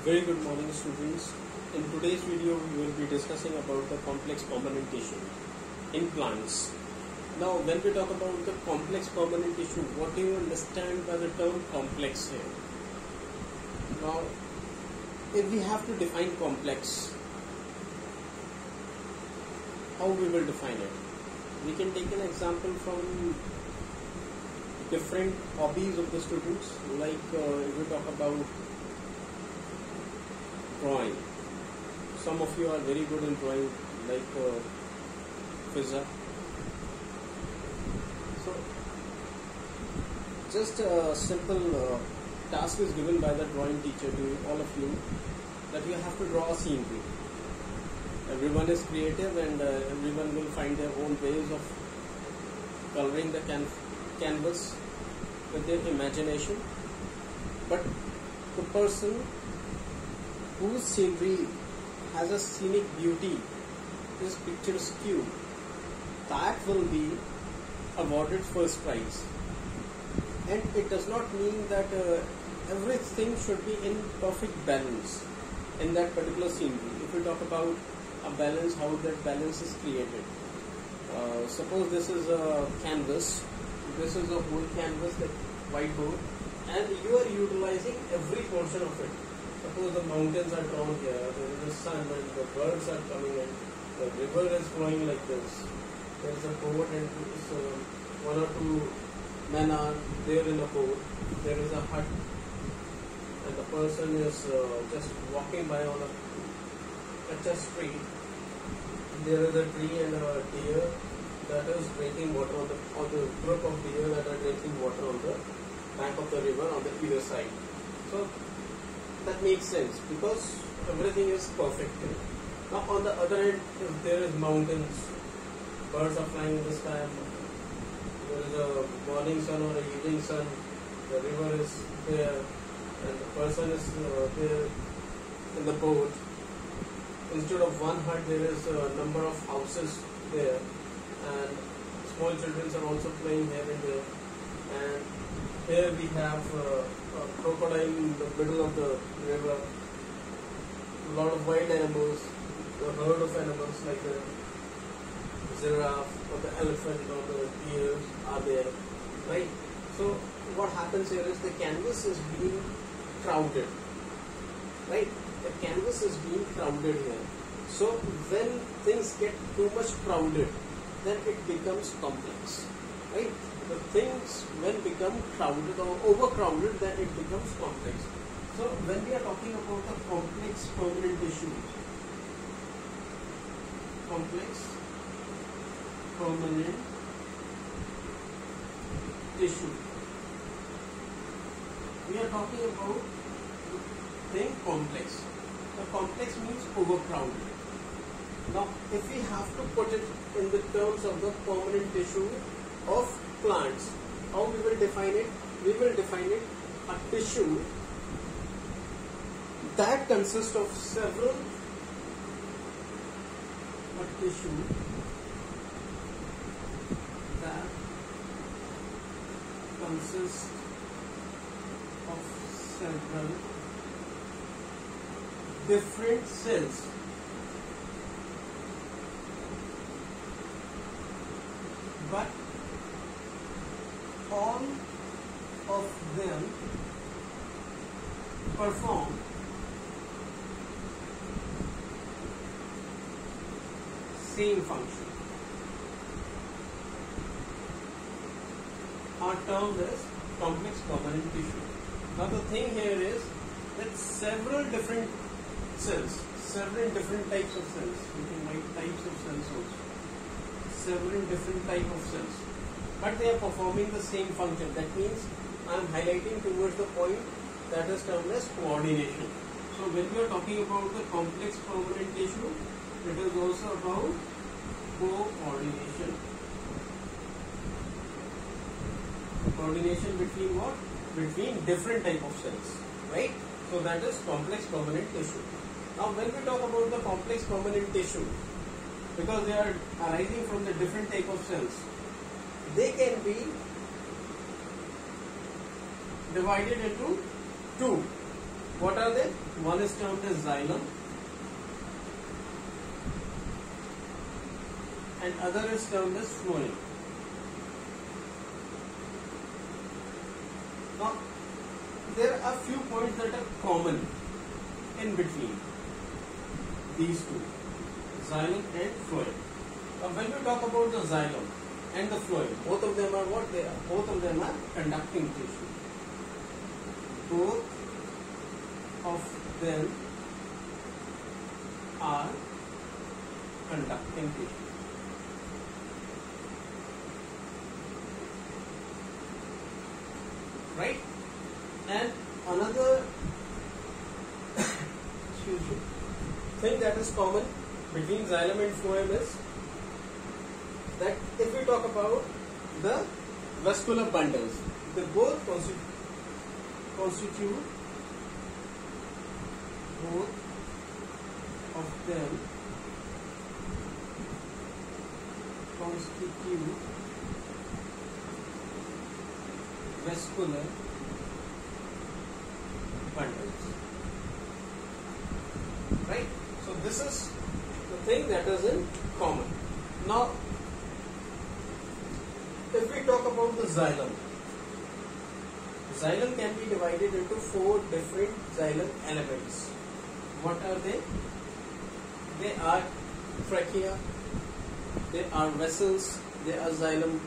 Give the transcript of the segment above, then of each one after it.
Very good morning, students. In today's video we will be discussing about the complex permanent tissue in plants. Now when we talk about the complex permanent tissue, what do you understand by the term complex here? Now if we have to define complex, how we will define it? We can take an example from different hobbies of the students, like if we talk about drawing. Some of you are very good in drawing, like Fizza. So just a simple task is given by the drawing teacher to all of you, that you have to draw a scenery. Everyone is creative and everyone will find their own ways of coloring the canvas with their imagination. But the person whose scenery has a scenic beauty, is picturesque, that will be awarded first prize. And it does not mean that everything should be in perfect balance in that particular scenery. If we talk about a balance, how that balance is created. Suppose this is a canvas, this is a whole canvas, like whiteboard, and you are utilizing every portion of it. Suppose the mountains are drawn here, there is the sun and the birds are coming in, the river is flowing like this, there is a boat and so one or two men are there in a boat, there is a hut and the person is just walking by on a street. There is a tree and a deer that is drinking water on the group of deer that are drinking water on the bank of the river on the either side. So that makes sense because everything is perfect. Now on the other end, if there is mountains, birds are flying in the sky, there is a morning sun or a evening sun, the river is there and the person is there in the boat. Instead of one hut, there is a number of houses there and small children are also playing here and there. And here we have a crocodile in the middle of the river, a lot of wild animals, a herd of animals like the giraffe or the elephant or the deer are there, right? So what happens here is the canvas is being crowded, right? The canvas is being crowded here. So when things get too much crowded, then it becomes complex, right? The things when become crowded or overcrowded, then it becomes complex. So when we are talking about the complex permanent tissue, complex permanent tissue, we are talking about the thing complex. The complex means overcrowded. Now if we have to put it in the terms of the permanent tissue of plants, how we will define it? We will define it a tissue that consists of several different cells. But all of them perform same function. Our term is complex permanent tissue. Now the thing here is that several different cells, several different types of cells, you can write types of cells also, several different types of cells, but they are performing the same function. That means I am highlighting towards the point that is termed as coordination. So when we are talking about the complex permanent tissue, it is also about coordination. Coordination between what? Between different type of cells, right? So that is complex permanent tissue. Now when we talk about the complex permanent tissue, because they are arising from the different type of cells, they can be divided into two. What are they? One is termed as xylem and other is termed as phloem. Now, there are few points that are common in between these two, xylem and phloem. Now, when we talk about the xylem and the phloem, both of them are what they are? Both of them are conducting tissue. Both of them are conducting tissue. Right? And another thing that is common between xylem and phloem is that if we talk about the vascular bundles, they both constitute both of them constitute vascular bundles. Right? So this is the thing that is in common. Now, if we talk about the xylem, xylem can be divided into 4 different xylem elements. What are they? They are trachea, they are vessels, they are xylem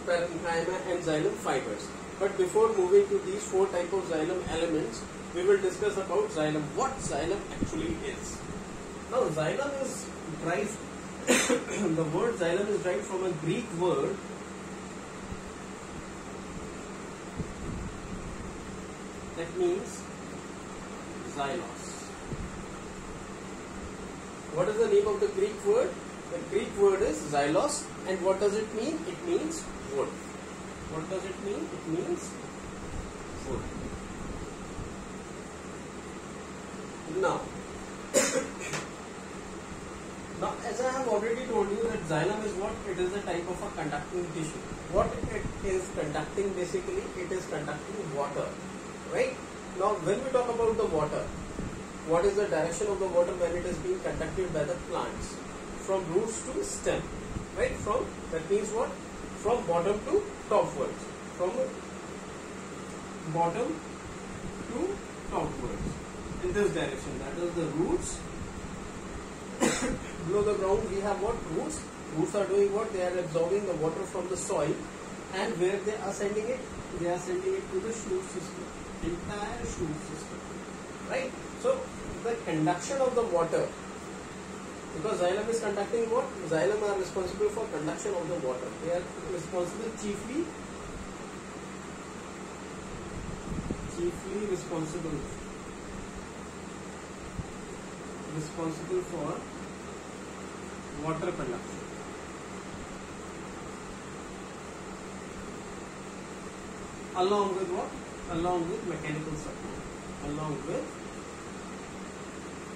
parenchyma and xylem fibers. But before moving to these 4 types of xylem elements, we will discuss about xylem, what xylem actually is. Now, xylem is derived, the word xylem is derived from a Greek word that means xylos. What is the name of the Greek word? The Greek word is xylos, and what does it mean? It means wood. What does it mean? It means wood. Now, as I have already told you that xylem is what? It is a type of a conducting tissue. What it is conducting basically? It is conducting water. Right? Now, when we talk about the water, what is the direction of the water when it is being conducted by the plants? From roots to stem. Right? That means what? From bottom to topwards. From bottom to topwards. In this direction. That is the roots. Below the ground we have what? Roots. Roots are doing what? They are absorbing the water from the soil. And where they are sending it? They are sending it to the shoot system. Entire shoot system. Right? So, the conduction of the water, because xylem is conducting what? Xylem are responsible for conduction of the water. They are responsible chiefly responsible for water conduction. Along with what? Along with mechanical support. Along with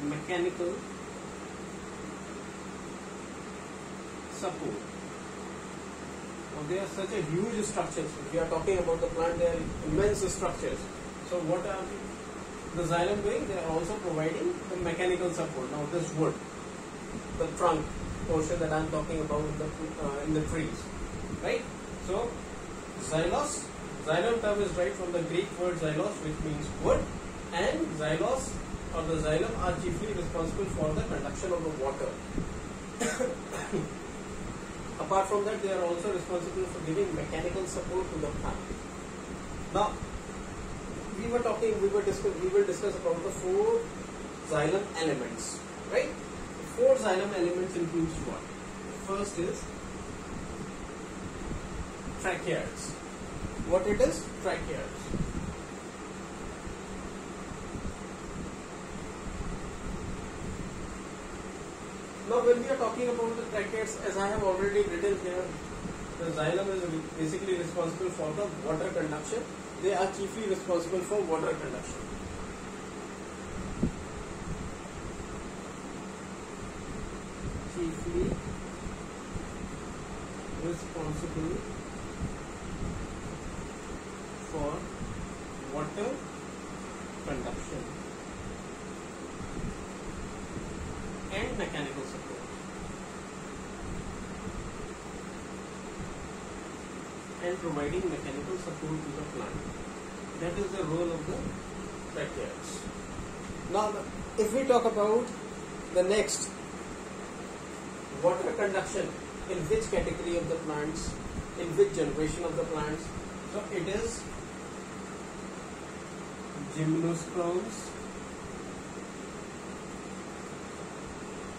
mechanical support. Now, they are such a huge structures. If we are talking about the plant, they are immense structures. So what are the xylem doing? They are also providing the mechanical support. Now this wood, the trunk portion that I am talking about in the trees, right? So xylos, xylem term is right from the Greek word xylos, which means wood, and xylos or the xylem are chiefly responsible for the conduction of the water. Apart from that, they are also responsible for giving mechanical support to the plant. Now, we will discuss about the 4 xylem elements, right? 4 xylem elements includes what? First is tracheids. What it is? Tracheids. Now, when we are talking about the tracheids, as I have already written here, the xylem is basically responsible for the water conduction. They are chiefly responsible for water conduction. Chiefly responsible for water conduction and mechanical support. And providing mechanical support to the plant. That is the role of the tracheids. Now, if we talk about the next, water conduction, in which category of the plants, in which generation of the plants? So it is gymnosperms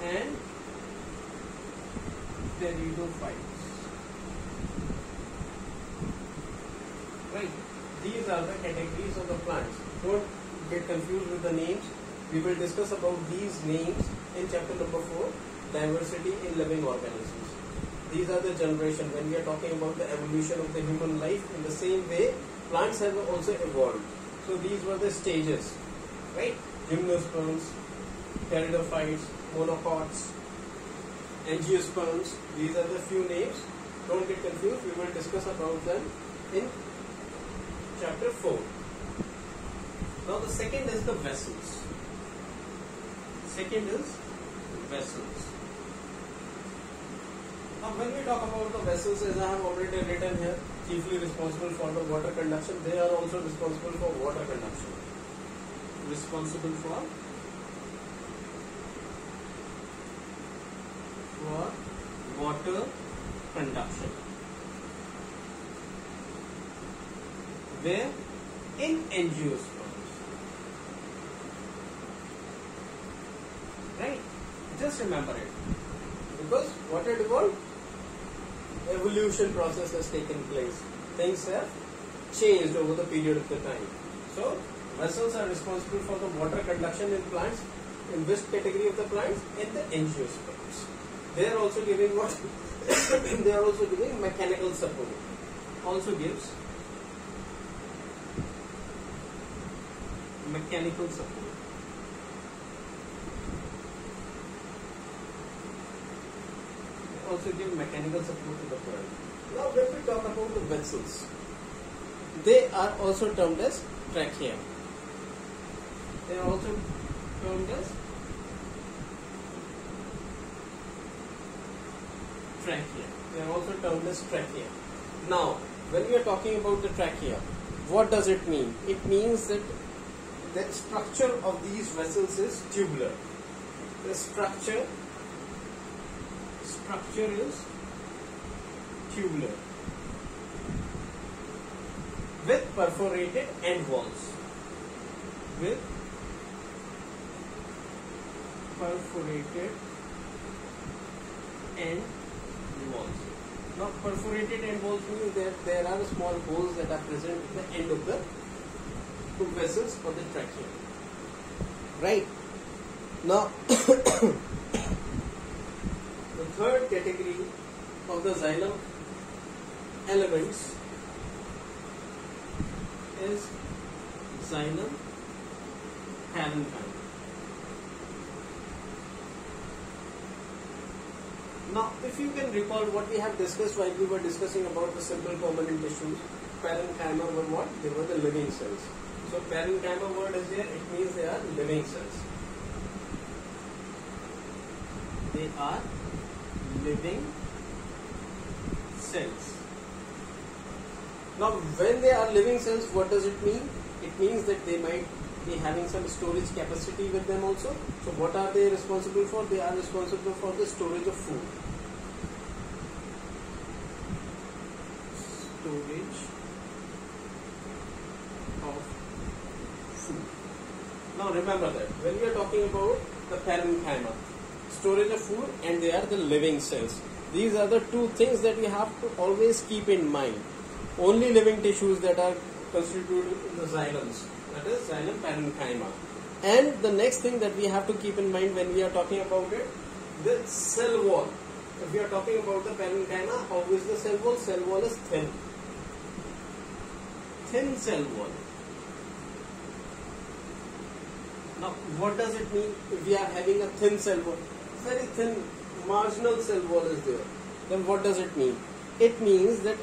and pteridophytes. Right? These are the categories of the plants. Don't get confused with the names. We will discuss about these names in chapter number 4, diversity in living organisms. These are the generation. When we are talking about the evolution of the human life, in the same way, plants have also evolved. So these were the stages, right? Gymnosperms, pteridophytes, monocots, angiosperms. These are the few names. Don't get confused. We will discuss about them in chapter 4. Now the second is the vessels. Second is vessels. Now when we talk about the vessels, as I have already written here, chiefly responsible for the water conduction, they are also responsible for water conduction. Responsible for water conduction. Where? In angiosperms. Right? Just remember it. Because what it evolved? Evolution process has taken place. Things have changed over the period of the time. So, vessels are responsible for the water conduction in plants. In this category of the plants, in the angiosperms. They are also giving what? They are also giving mechanical support. Also gives mechanical support. Also give mechanical support to the plant. Now when we talk about the vessels, they are also termed as trachea. They are also termed as trachea. They are also termed as trachea. Now, when we are talking about the trachea, what does it mean? It means that the structure of these vessels is tubular. The structure is tubular with perforated end walls. With perforated end walls. Now, perforated end walls means that there are small holes that are present at the end of the two vessels for the trachea. Right? Now, the third category of the xylem elements is xylem parenchyma. Now, if you can recall what we have discussed while we were discussing about the simple permanent tissues, parenchyma were what? They were the living cells. So, parenchyma word is there, it means they are living cells. They are living cells. Now, when they are living cells, what does it mean? It means that they might be having some storage capacity with them also. So, what are they responsible for? They are responsible for the storage of food. Storage of food. Now, remember that when we are talking about the parenchyma, storage of food, and they are the living cells. These are the two things that we have to always keep in mind. Only living tissues that are constituted in the xylems, that is xylem parenchyma. And the next thing that we have to keep in mind when we are talking about it, the cell wall. If we are talking about the parenchyma, how is the cell wall? Cell wall is thin. Thin cell wall. Now, what does it mean if we are having a thin cell wall? Very thin, marginal cell wall is there. Then what does it mean? It means that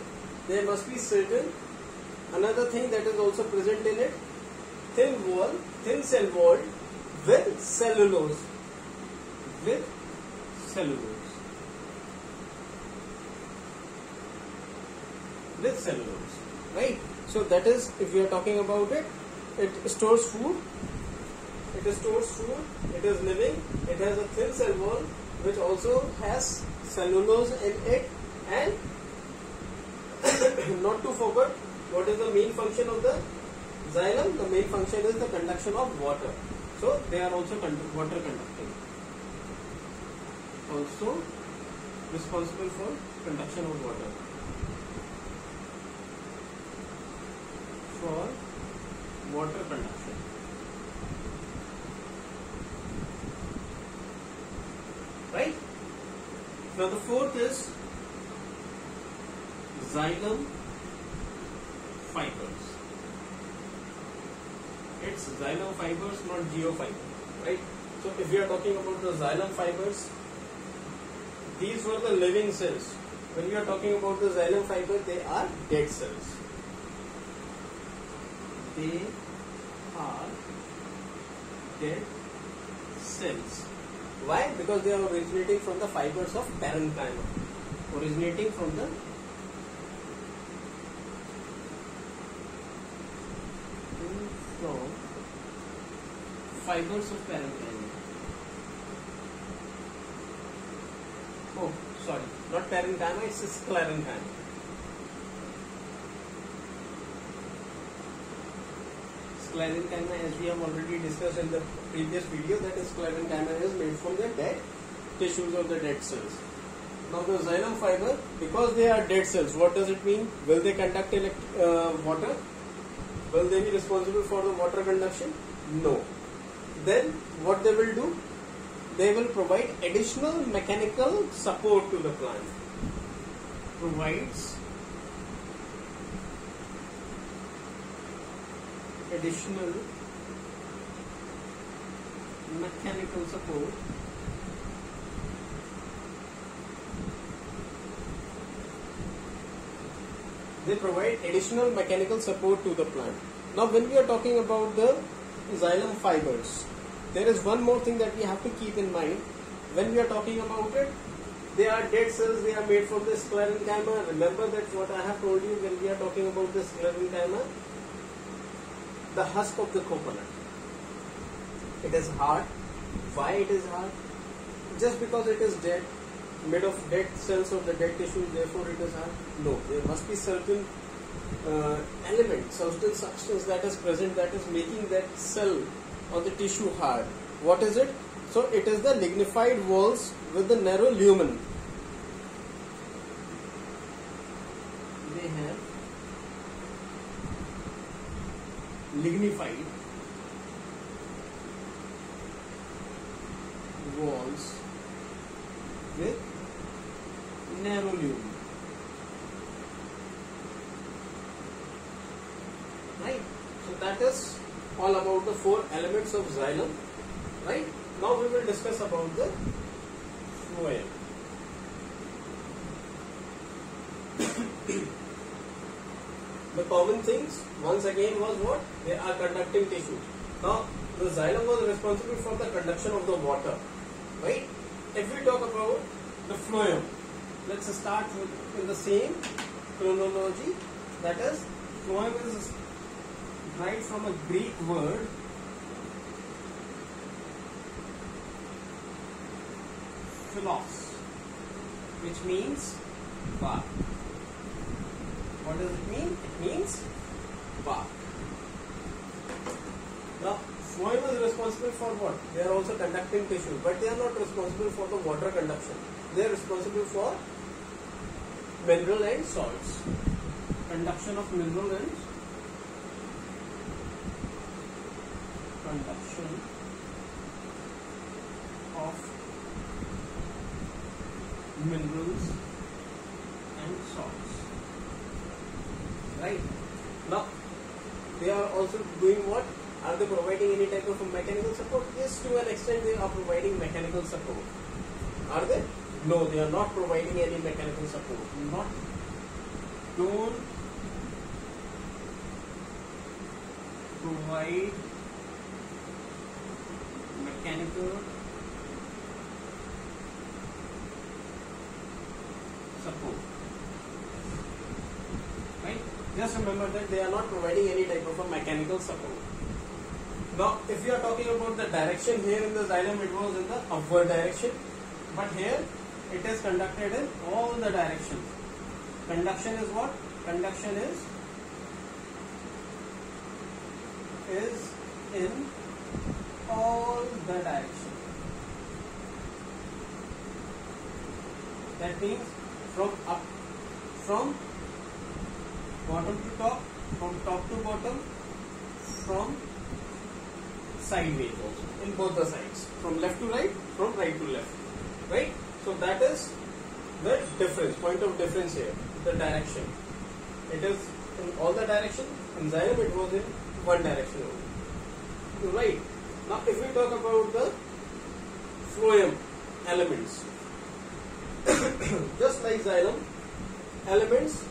there must be certain, another thing that is also present in it, thin cell wall with cellulose. With cellulose. With cellulose. Right? So that is, if we are talking about it, it stores food. It stores food. It is living. It has a thin cell wall which also has cellulose in it, and not to forget, what is the main function of the xylem? The main function is the conduction of water. So they are also water conducting. Also responsible for conduction of water. For water conduction. Right? Now the fourth is xylem fibers. It's xylem fibers, not geofiber. Right? So if we are talking about the xylem fibers, these were the living cells. When we are talking about the xylem fiber, they are dead cells. They are dead cells. Why? Because they are originating from the fibers of parenchyma. Originating from the fibers of parenchyma. Oh, sorry, not parenchyma, it's sclerenchyma. Sclerenchyma, as we have already discussed in the previous video, that is sclerenchyma is made from the dead tissues or the dead cells. Now the xylem fiber, because they are dead cells, what does it mean? Will they conduct water? Will they be responsible for the water conduction? No. Then what they will do? They will provide additional mechanical support to the plant. Provides additional mechanical support to the plant. Now when we are talking about the xylem fibers, there is one more thing that we have to keep in mind. When we are talking about it, they are dead cells, they are made from the sclerenchyma. Remember that what I have told you when we are talking about the sclerenchyma, the husk of the coconut. It is hard. Why it is hard? Just because it is dead, made of dead cells of the dead tissue, therefore it is hard? No, there must be certain element, certain substance that is present that is making that cell or the tissue hard. What is it? So it is the lignified walls with the narrow lumen. They have lignified walls with narrow lumen. Right? So that is all about the four elements of xylem. Right? Now we will discuss about the phloem. The common things once again was what? They are conducting tissue. Now the xylem was responsible for the conduction of the water. Right? If we talk about the phloem, let's start with in the same chronology. That is, phloem is derived from a Greek word philos, which means bark. What does it mean? It means bark. Now, phloem is responsible for what? They are also conducting tissue, but they are not responsible for the water conduction. They are responsible for mineral and salts. Conduction of mineral and conduction of minerals and salts. Right? Now, they are also doing what? Are they providing any type of mechanical support? Yes, to an extent they are providing mechanical support. Are they? No, they are not providing any mechanical support. provide mechanical support. Right? Just remember that they are not providing any type of a mechanical support. Now, if you are talking about the direction, here in the xylem it was in the upward direction, but here it is conducted in all the directions. Conduction is what? Conduction is in all the directions. That means from bottom to top, from top to bottom, from sideways also, in both the sides, from left to right, from right to left, right? So that is the difference, point of difference here, the direction. It is in all the directions. In xylem it was in one direction only, right? Now if we talk about the phloem elements, just like xylem elements,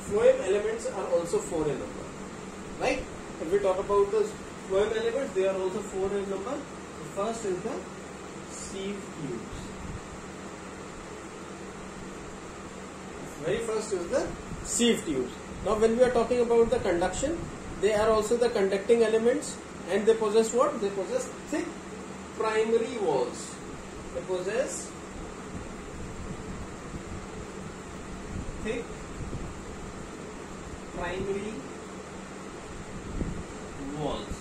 phloem elements are also 4 in number, right? If we talk about the phloem elements, they are also 4 in number. The first is the sieve tubes. The very first is the sieve tubes. Now when we are talking about the conduction, they are also the conducting elements, and they possess what? They possess thick primary walls. They possess thick primary walls.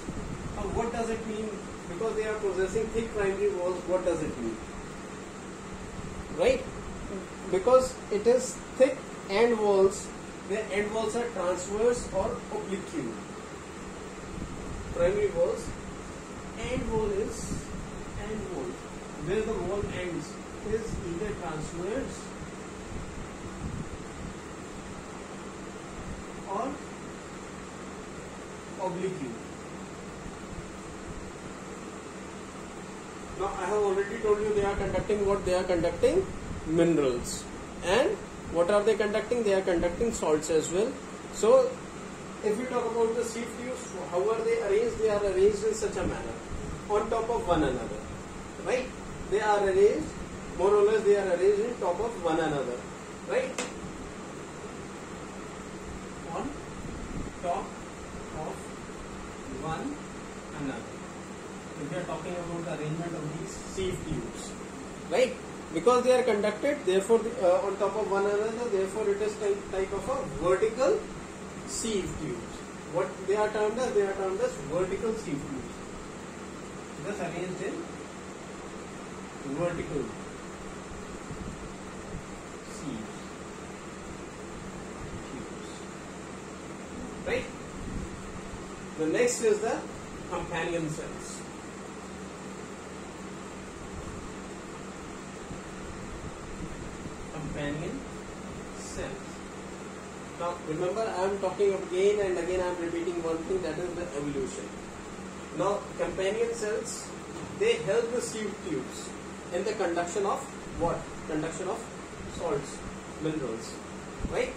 Now what does it mean? Because they are possessing thick primary walls, what does it mean? Right? Because it is thick end walls, the end walls are transverse or oblique. Primary walls, end wall is end wall. Where the wall ends is either transverse or oblique. Now I have already told you they are conducting what? They are conducting minerals. And what are they conducting? They are conducting salts as well. So if we talk about the sieve tubes, how are they arranged? They are arranged in such a manner, on top of one another, right? They are arranged, more or less they are arranged on top of one another, right? On top of one another. If we are talking about the arrangement of these sieve tubes, right? Because they are conducted, therefore on top of one another, therefore it is type of a vertical sieve tubes. What they are termed as? They are termed as vertical sieve tubes. Just arranged in vertical sieves tubes. Right? The next is the companion cells. Companion cells. Now remember, I am talking again and again, I am repeating one thing, that is the evolution. Now companion cells, they help the sieve tubes in the conduction of what? Conduction of salts, minerals, right?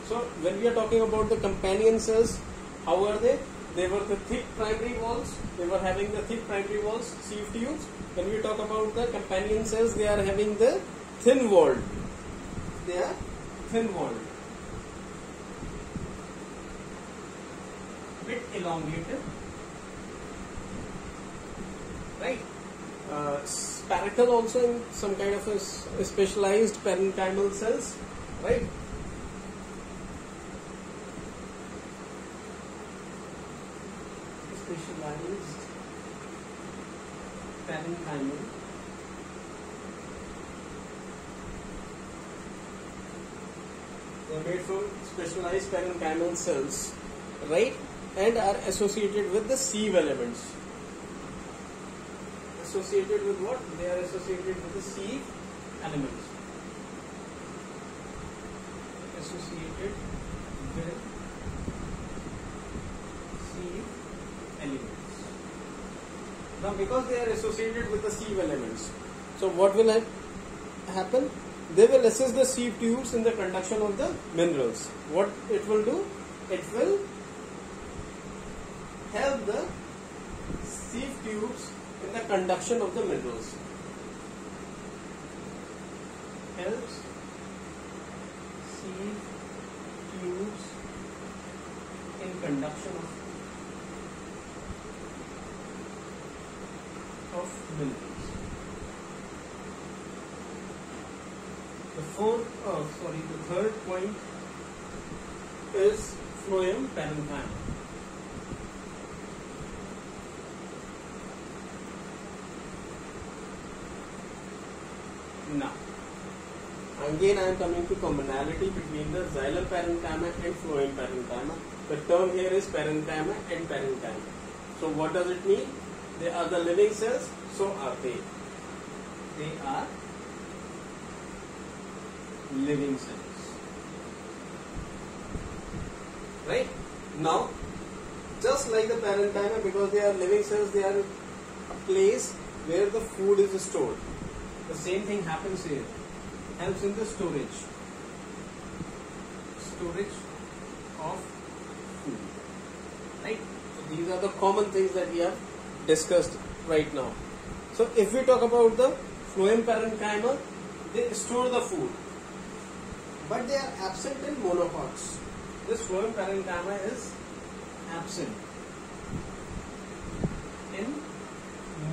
So when we are talking about the companion cells, how are they? They were the thick primary walls, they were having the thick primary walls, sieve tubes. When we talk about the companion cells, they are having the thin walled. They are thin walled, bit elongated, right? Sparacle also in some kind of a specialized parenchymal cells, right? Specialized parenchymal. They are made from specialized parenchymal cells, right? And are associated with the sieve elements. Associated with what? They are associated with the sieve elements. Associated with sieve elements. Now because they are associated with the sieve elements, so what will happen? They will assist the sieve tubes in the conduction of the minerals. What it will do? It will help the sieve tubes in the conduction of the minerals. Helps sieve tubes in conduction of minerals. The third point is phloem parenchyma. Now, again I am coming to commonality between the xylem parenchyma and phloem parenchyma. The term here is parenchyma and parenchyma. So what does it mean? They are the living cells, so are they. They are living cells. Right? Now, just like the parenchyma, because they are living cells, they are a place where the food is stored. The same thing happens here. Helps in the storage of food. Right? So these are the common things that we have discussed right now. So if we talk about the phloem parenchyma, they store the food, but they are absent in monocots. This phloem parenchyma is absent in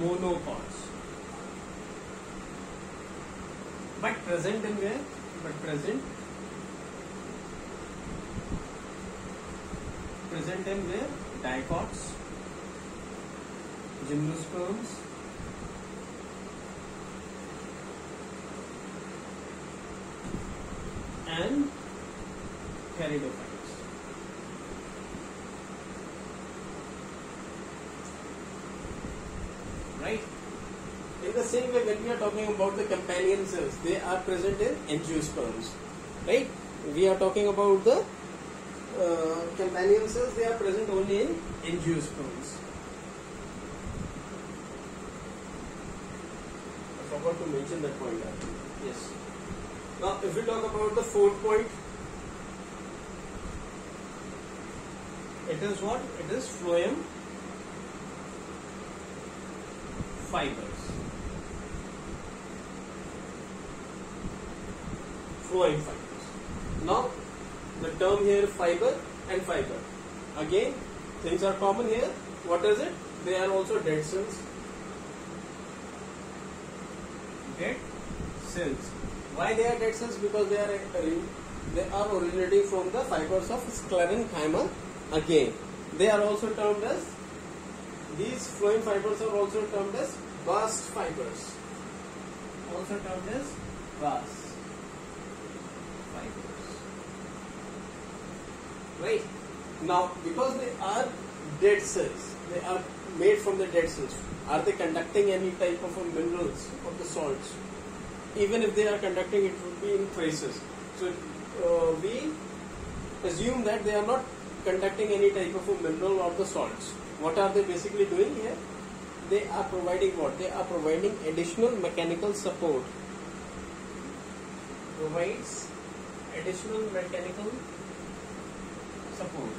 monocots. But present in where? But present in where? Dicots, gymnosperms, and pteridophytes. Right? In the same way, when we are talking about the companion cells, they are present in angiosperms. Right? We are talking about the companion cells, they are present only in angiosperms. I forgot to mention that point. Yes. Now, if we talk about the fourth point, it is what? It is phloem fibers. Phloem fibers. Now, the term here fiber and fiber. Again, things are common here. What is it? They are also dead cells. Dead cells. Why they are dead cells? Because they are originating from the fibers of sclerenchyma. Again, they are also termed as, these phloem fibers are also termed as bast fibers. Also termed as bast fibers. Right? Now, because they are dead cells, they are made from the dead cells. Are they conducting any type of minerals or the salts? Even if they are conducting, it would be in traces. So we assume that they are not conducting any type of a mineral or the salts. What are they basically doing here? They are providing what? They are providing additional mechanical support. Provides additional mechanical support.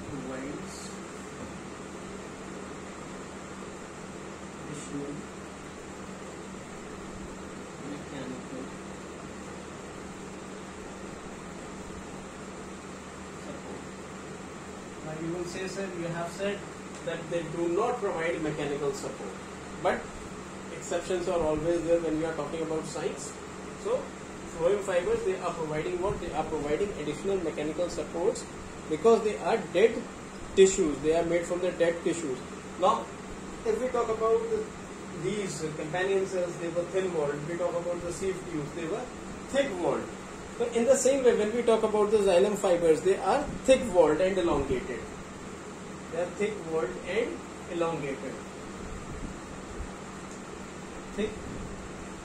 Provides additional mechanical support. Now you will say, sir, you have said that they do not provide mechanical support, but exceptions are always there when we are talking about science. So phloem fibers, they are providing what? They are providing additional mechanical supports because they are dead tissues. They are made from the dead tissues. Now, if we talk about these companion cells, they were thin-walled. If we talk about the sieve tubes, they were thick-walled. So in the same way, when we talk about the xylem fibers, they are thick-walled and elongated. They are thick-walled and elongated. Thick-walled,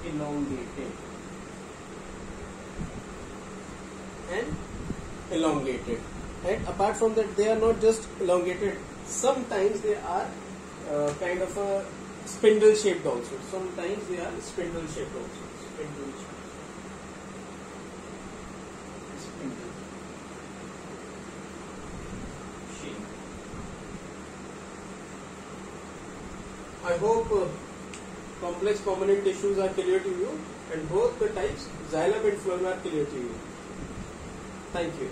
elongated, and elongated. And apart from that, they are not just elongated. Sometimes they are kind of a spindle shaped also. Sometimes they are spindle shaped also. Spindle shaped. I hope complex permanent tissues are clear to you, and both the types, xylem and phloem, are clear to you. Thank you.